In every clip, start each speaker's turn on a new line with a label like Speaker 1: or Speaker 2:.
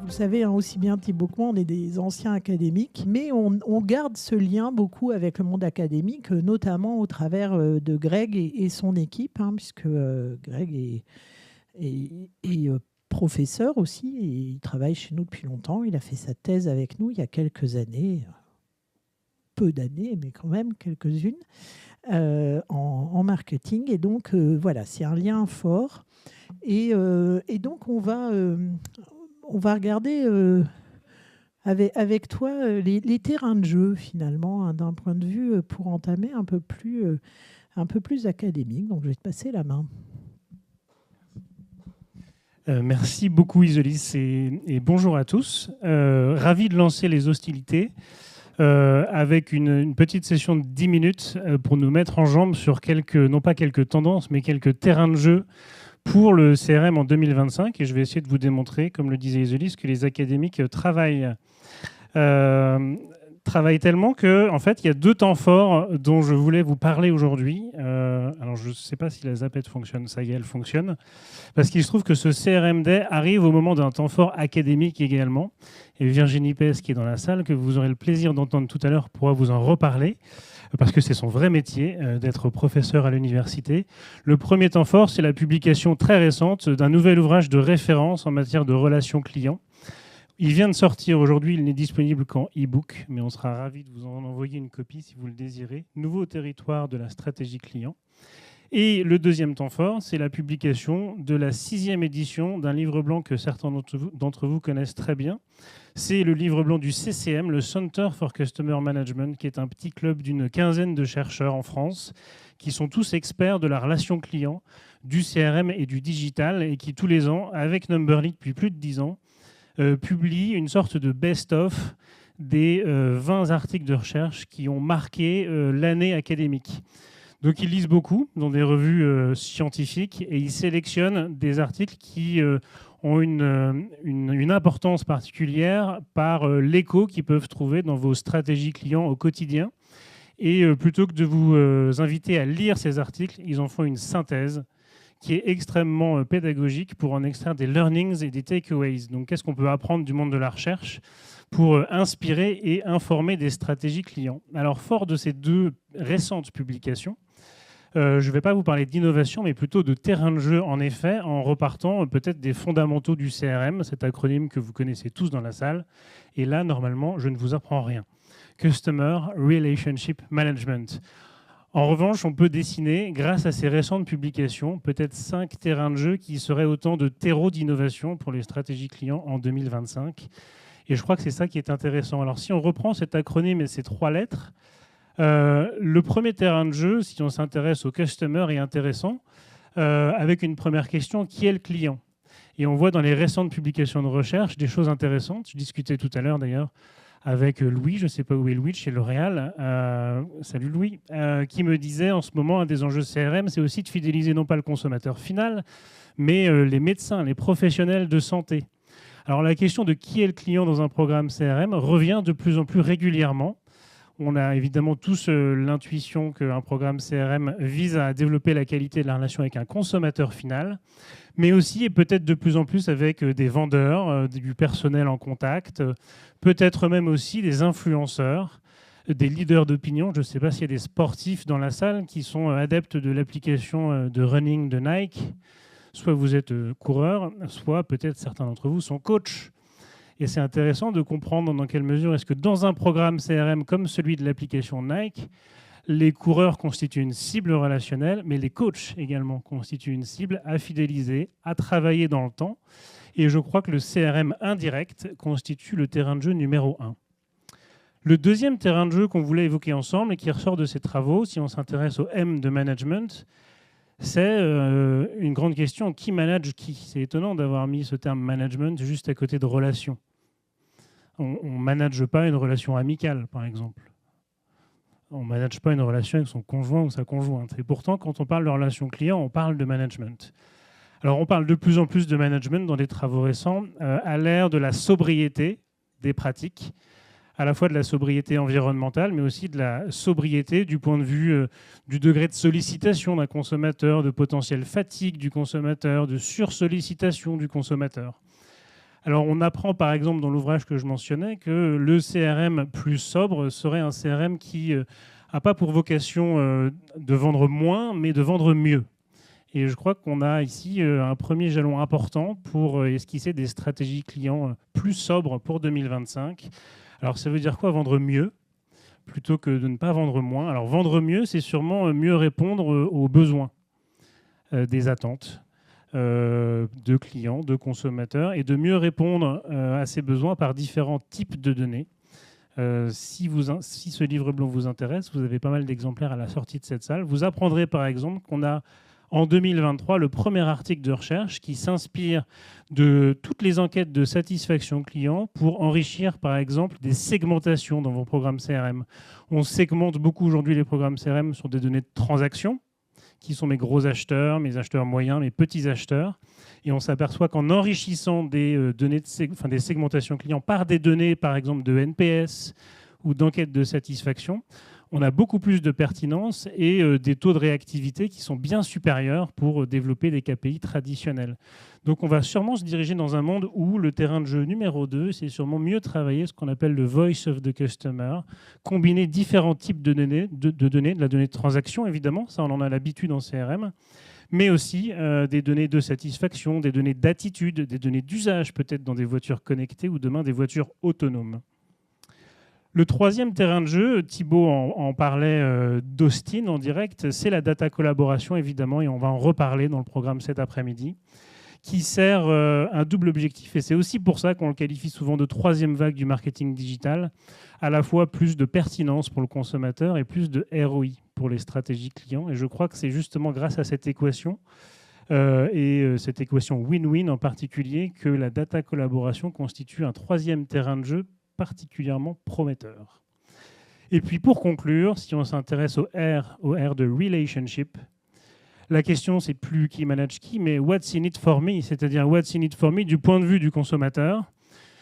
Speaker 1: vous savez, hein, aussi bien Thibaut que moi, on est des anciens académiques, mais on garde ce lien beaucoup avec le monde académique, notamment au travers de Greg et son équipe, hein, puisque Greg est professeur aussi, et il travaille chez nous depuis longtemps. Il a fait sa thèse avec nous il y a quelques années, peu d'années, mais quand même quelques-unes, en marketing. Et donc, voilà, c'est un lien fort. Et donc, on va regarder avec toi les terrains de jeu, finalement, hein, d'un point de vue pour entamer un peu plus académique. Donc, je vais te passer la main.
Speaker 2: Merci beaucoup Isolis et bonjour à tous. Ravi de lancer les hostilités avec une petite session de 10 minutes pour nous mettre en jambes sur non pas quelques tendances, mais quelques terrains de jeu pour le CRM en 2025. Et je vais essayer de vous démontrer, comme le disait Isolis, que les académiques travaillent tellement que, en fait, il y a 2 temps forts dont je voulais vous parler aujourd'hui. Alors, je ne sais pas si la Zapette fonctionne. Ça y est, elle fonctionne. Parce qu'il se trouve que ce CRM Day arrive au moment d'un temps fort académique également. Et Virginie Pes, qui est dans la salle, que vous aurez le plaisir d'entendre tout à l'heure, pourra vous en reparler, parce que c'est son vrai métier d'être professeur à l'université. Le premier temps fort, c'est la publication très récente d'un nouvel ouvrage de référence en matière de relations clients. Il vient de sortir aujourd'hui, il n'est disponible qu'en e-book, mais on sera ravis de vous en envoyer une copie si vous le désirez. Nouveau territoire de la stratégie client. Et le deuxième temps fort, c'est la publication de la 6e édition d'un livre blanc que certains d'entre vous connaissent très bien. C'est le livre blanc du CCM, le Center for Customer Management, qui est un petit club d'une quinzaine de chercheurs en France, qui sont tous experts de la relation client, du CRM et du digital, et qui tous les ans, avec Numberly depuis plus de 10 ans, publient une sorte de best-of des 20 articles de recherche qui ont marqué l'année académique. Donc ils lisent beaucoup dans des revues scientifiques et ils sélectionnent des articles qui ont une importance particulière par l'écho qu'ils peuvent trouver dans vos stratégies clients au quotidien. Et plutôt que de vous inviter à lire ces articles, ils en font une synthèse qui est extrêmement pédagogique pour en extraire des learnings et des takeaways. Donc qu'est-ce qu'on peut apprendre du monde de la recherche pour inspirer et informer des stratégies clients. Alors fort de ces 2 récentes publications, je ne vais pas vous parler d'innovation, mais plutôt de terrain de jeu, en effet, en repartant peut-être des fondamentaux du CRM, cet acronyme que vous connaissez tous dans la salle. Et là, normalement, je ne vous apprends rien. Customer Relationship Management. En revanche, on peut dessiner, grâce à ces récentes publications, peut-être 5 terrains de jeu qui seraient autant de terreaux d'innovation pour les stratégies clients en 2025. Et je crois que c'est ça qui est intéressant. Alors, si on reprend cet acronyme et ces 3 lettres, le premier terrain de jeu, si on s'intéresse au customer, est intéressant, avec une première question, qui est le client ? Et on voit dans les récentes publications de recherche des choses intéressantes. Je discutais tout à l'heure d'ailleurs avec Louis, je ne sais pas où est Louis, chez L'Oréal, salut Louis, qui me disait en ce moment, un des enjeux CRM, c'est aussi de fidéliser non pas le consommateur final, mais les médecins, les professionnels de santé. Alors la question de qui est le client dans un programme CRM revient de plus en plus régulièrement. On a évidemment tous l'intuition qu'un programme CRM vise à développer la qualité de la relation avec un consommateur final, mais aussi et peut-être de plus en plus avec des vendeurs, du personnel en contact, peut-être même aussi des influenceurs, des leaders d'opinion. Je ne sais pas s'il y a des sportifs dans la salle qui sont adeptes de l'application de running de Nike. Soit vous êtes coureur, soit peut-être certains d'entre vous sont coachs. Et c'est intéressant de comprendre dans quelle mesure est-ce que dans un programme CRM comme celui de l'application Nike, les coureurs constituent une cible relationnelle, mais les coachs également constituent une cible à fidéliser, à travailler dans le temps. Et je crois que le CRM indirect constitue le terrain de jeu numéro 1. Le deuxième terrain de jeu qu'on voulait évoquer ensemble et qui ressort de ces travaux, si on s'intéresse au M de management, c'est une grande question. Qui manage qui ? C'est étonnant d'avoir mis ce terme management juste à côté de relation. On ne manage pas une relation amicale, par exemple. On ne manage pas une relation avec son conjoint ou sa conjointe. Et pourtant, quand on parle de relation client, on parle de management. Alors, on parle de plus en plus de management dans des travaux récents, à l'ère de la sobriété des pratiques, à la fois de la sobriété environnementale, mais aussi de la sobriété du point de vue du degré de sollicitation d'un consommateur, de potentielle fatigue du consommateur, de sursollicitation du consommateur. Alors, on apprend par exemple dans l'ouvrage que je mentionnais que le CRM plus sobre serait un CRM qui n'a pas pour vocation de vendre moins, mais de vendre mieux. Et je crois qu'on a ici un premier jalon important pour esquisser des stratégies clients plus sobres pour 2025. Alors, ça veut dire quoi, vendre mieux plutôt que de ne pas vendre moins? Alors, vendre mieux, c'est sûrement mieux répondre aux besoins, des attentes de clients, de consommateurs, et de mieux répondre à ces besoins par différents types de données. Si ce livre blanc vous intéresse, vous avez pas mal d'exemplaires à la sortie de cette salle. Vous apprendrez par exemple qu'on a en 2023 le premier article de recherche qui s'inspire de toutes les enquêtes de satisfaction client pour enrichir par exemple des segmentations dans vos programmes CRM. On segmente beaucoup aujourd'hui les programmes CRM sur des données de transaction, qui sont mes gros acheteurs, mes acheteurs moyens, mes petits acheteurs. Et on s'aperçoit qu'en enrichissant des données des segmentations clients par des données, par exemple, de NPS ou d'enquête de satisfaction, on a beaucoup plus de pertinence et des taux de réactivité qui sont bien supérieurs pour développer des KPI traditionnels. Donc on va sûrement se diriger dans un monde où le terrain de jeu numéro 2, c'est sûrement mieux travailler ce qu'on appelle le voice of the customer, combiner différents types de données, de la donnée de transaction évidemment, ça on en a l'habitude en CRM, mais aussi des données de satisfaction, des données d'attitude, des données d'usage peut-être dans des voitures connectées ou demain des voitures autonomes. Le troisième terrain de jeu, Thibaut en parlait d'Austin en direct, c'est la data collaboration évidemment, et on va en reparler dans le programme cet après-midi, qui sert un double objectif, et c'est aussi pour ça qu'on le qualifie souvent de troisième vague du marketing digital, à la fois plus de pertinence pour le consommateur et plus de ROI pour les stratégies clients. Et je crois que c'est justement grâce à cette équation, cette équation win-win en particulier, que la data collaboration constitue un troisième terrain de jeu particulièrement prometteur. Et puis pour conclure, si on s'intéresse au R de relationship, la question c'est plus qui manage qui, mais what's in it for me, c'est-à-dire what's in it for me du point de vue du consommateur.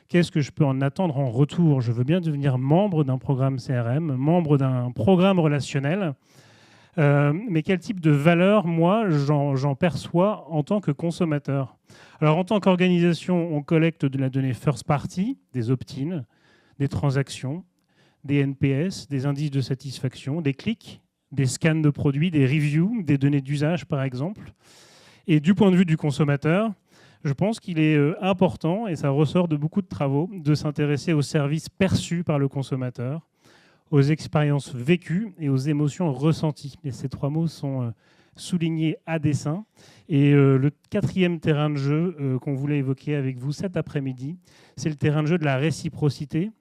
Speaker 2: Qu'est-ce que je peux en attendre en retour? Je veux bien devenir membre d'un programme CRM, membre d'un programme relationnel, mais quel type de valeur, moi, j'en perçois en tant que consommateur? Alors, en tant qu'organisation, on collecte de la donnée first party, des opt-in, des transactions, des NPS, des indices de satisfaction, des clics, des scans de produits, des reviews, des données d'usage, par exemple. Et du point de vue du consommateur, je pense qu'il est important, et ça ressort de beaucoup de travaux, de s'intéresser aux services perçus par le consommateur, aux expériences vécues et aux émotions ressenties. Et ces trois mots sont soulignés à dessein. Et le quatrième terrain de jeu qu'on voulait évoquer avec vous cet après-midi, c'est le terrain de jeu de la réciprocité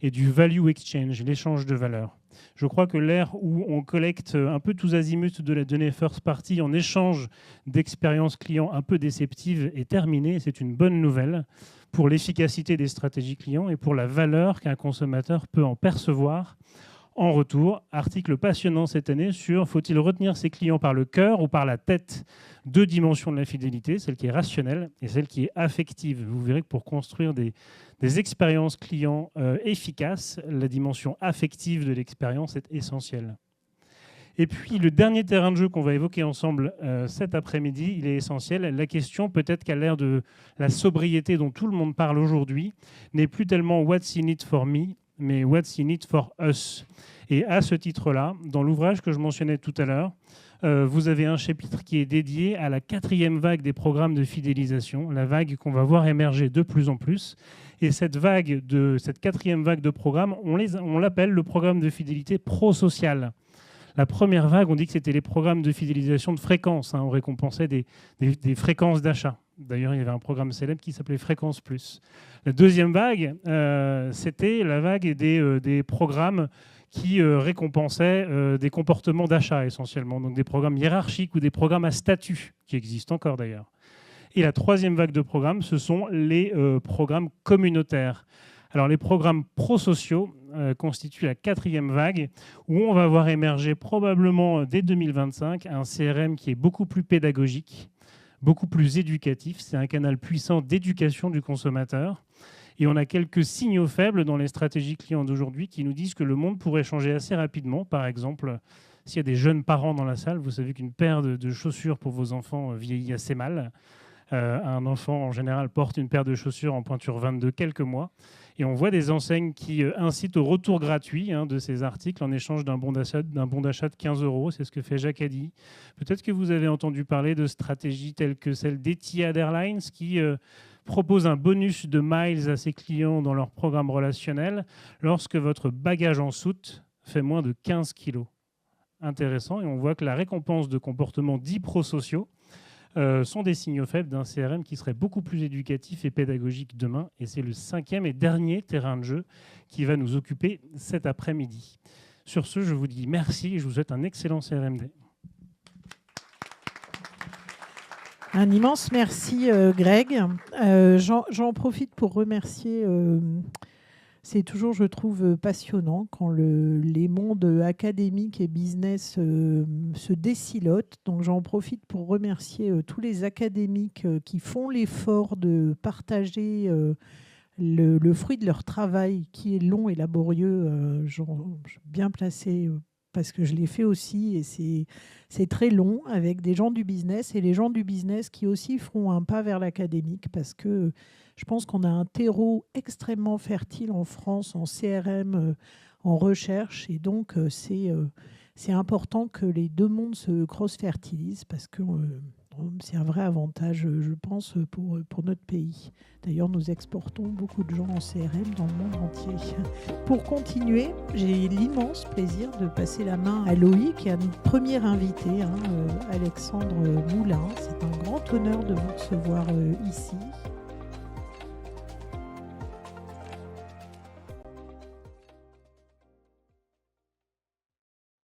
Speaker 2: et du value exchange, l'échange de valeurs. Je crois que l'ère où on collecte un peu tous azimuts de la donnée first party en échange d'expériences clients un peu déceptives est terminée. C'est une bonne nouvelle pour l'efficacité des stratégies clients et pour la valeur qu'un consommateur peut en percevoir en retour. Article passionnant cette année sur faut-il retenir ses clients par le cœur ou par la tête? Deux dimensions de la fidélité, celle qui est rationnelle et celle qui est affective. Vous verrez que pour construire des expériences clients efficaces, la dimension affective de l'expérience est essentielle. Et puis le dernier terrain de jeu qu'on va évoquer ensemble cet après-midi, il est essentiel. La question, peut-être qu'à l'ère de la sobriété dont tout le monde parle aujourd'hui, n'est plus tellement « what's in it for me », mais « what's in it for us ». Et à ce titre-là, dans l'ouvrage que je mentionnais tout à l'heure, vous avez un chapitre qui est dédié à la quatrième vague des programmes de fidélisation, la vague qu'on va voir émerger de plus en plus. Et cette quatrième vague de programmes, on l'appelle le programme de fidélité pro-social. La première vague, on dit que c'était les programmes de fidélisation de fréquence. On récompensait des fréquences d'achat. D'ailleurs, il y avait un programme célèbre qui s'appelait Fréquence Plus. La deuxième vague, c'était la vague des programmes qui récompensaient des comportements d'achat essentiellement. Donc des programmes hiérarchiques ou des programmes à statut, qui existent encore d'ailleurs. Et la troisième vague de programmes, ce sont les programmes communautaires. Alors les programmes prosociaux constituent la quatrième vague où on va voir émerger probablement dès 2025 un CRM qui est beaucoup plus pédagogique, beaucoup plus éducatif. C'est un canal puissant d'éducation du consommateur. Et on a quelques signaux faibles dans les stratégies clients d'aujourd'hui qui nous disent que le monde pourrait changer assez rapidement. Par exemple, s'il y a des jeunes parents dans la salle, vous savez qu'une paire de chaussures pour vos enfants vieillit assez mal. Un enfant, en général, porte une paire de chaussures en pointure 22 quelques mois. Et on voit des enseignes qui incitent au retour gratuit de ces articles en échange d'un bon d'achat de 15 €. C'est ce que fait Jacadi. Peut-être que vous avez entendu parler de stratégies telles que celle d'Etihad Airlines qui propose un bonus de miles à ses clients dans leur programme relationnel lorsque votre bagage en soute fait moins de 15 kilos. Intéressant. Et on voit que la récompense de comportements dits prosociaux sont des signaux faibles d'un CRM qui serait beaucoup plus éducatif et pédagogique demain. Et c'est le 5e et dernier terrain de jeu qui va nous occuper cet après-midi. Sur ce, je vous dis merci et je vous souhaite un excellent CRMD.
Speaker 1: Un immense merci, Greg. J'en profite pour remercier... c'est toujours, je trouve, passionnant quand les mondes académiques et business se décilotent. Donc, j'en profite pour remercier tous les académiques qui font l'effort de partager le fruit de leur travail, qui est long et laborieux. Bien placé parce que je l'ai fait aussi et c'est très long avec des gens du business et les gens du business qui aussi feront un pas vers l'académique parce que je pense qu'on a un terreau extrêmement fertile en France, en CRM, en recherche. Et donc, c'est important que les deux mondes se cross-fertilisent parce que c'est un vrai avantage, je pense, pour notre pays. D'ailleurs, nous exportons beaucoup de gens en CRM dans le monde entier. Pour continuer, j'ai l'immense plaisir de passer la main à Loïc et à notre premier invité, Alexandre Moulin. C'est un grand honneur de vous recevoir ici.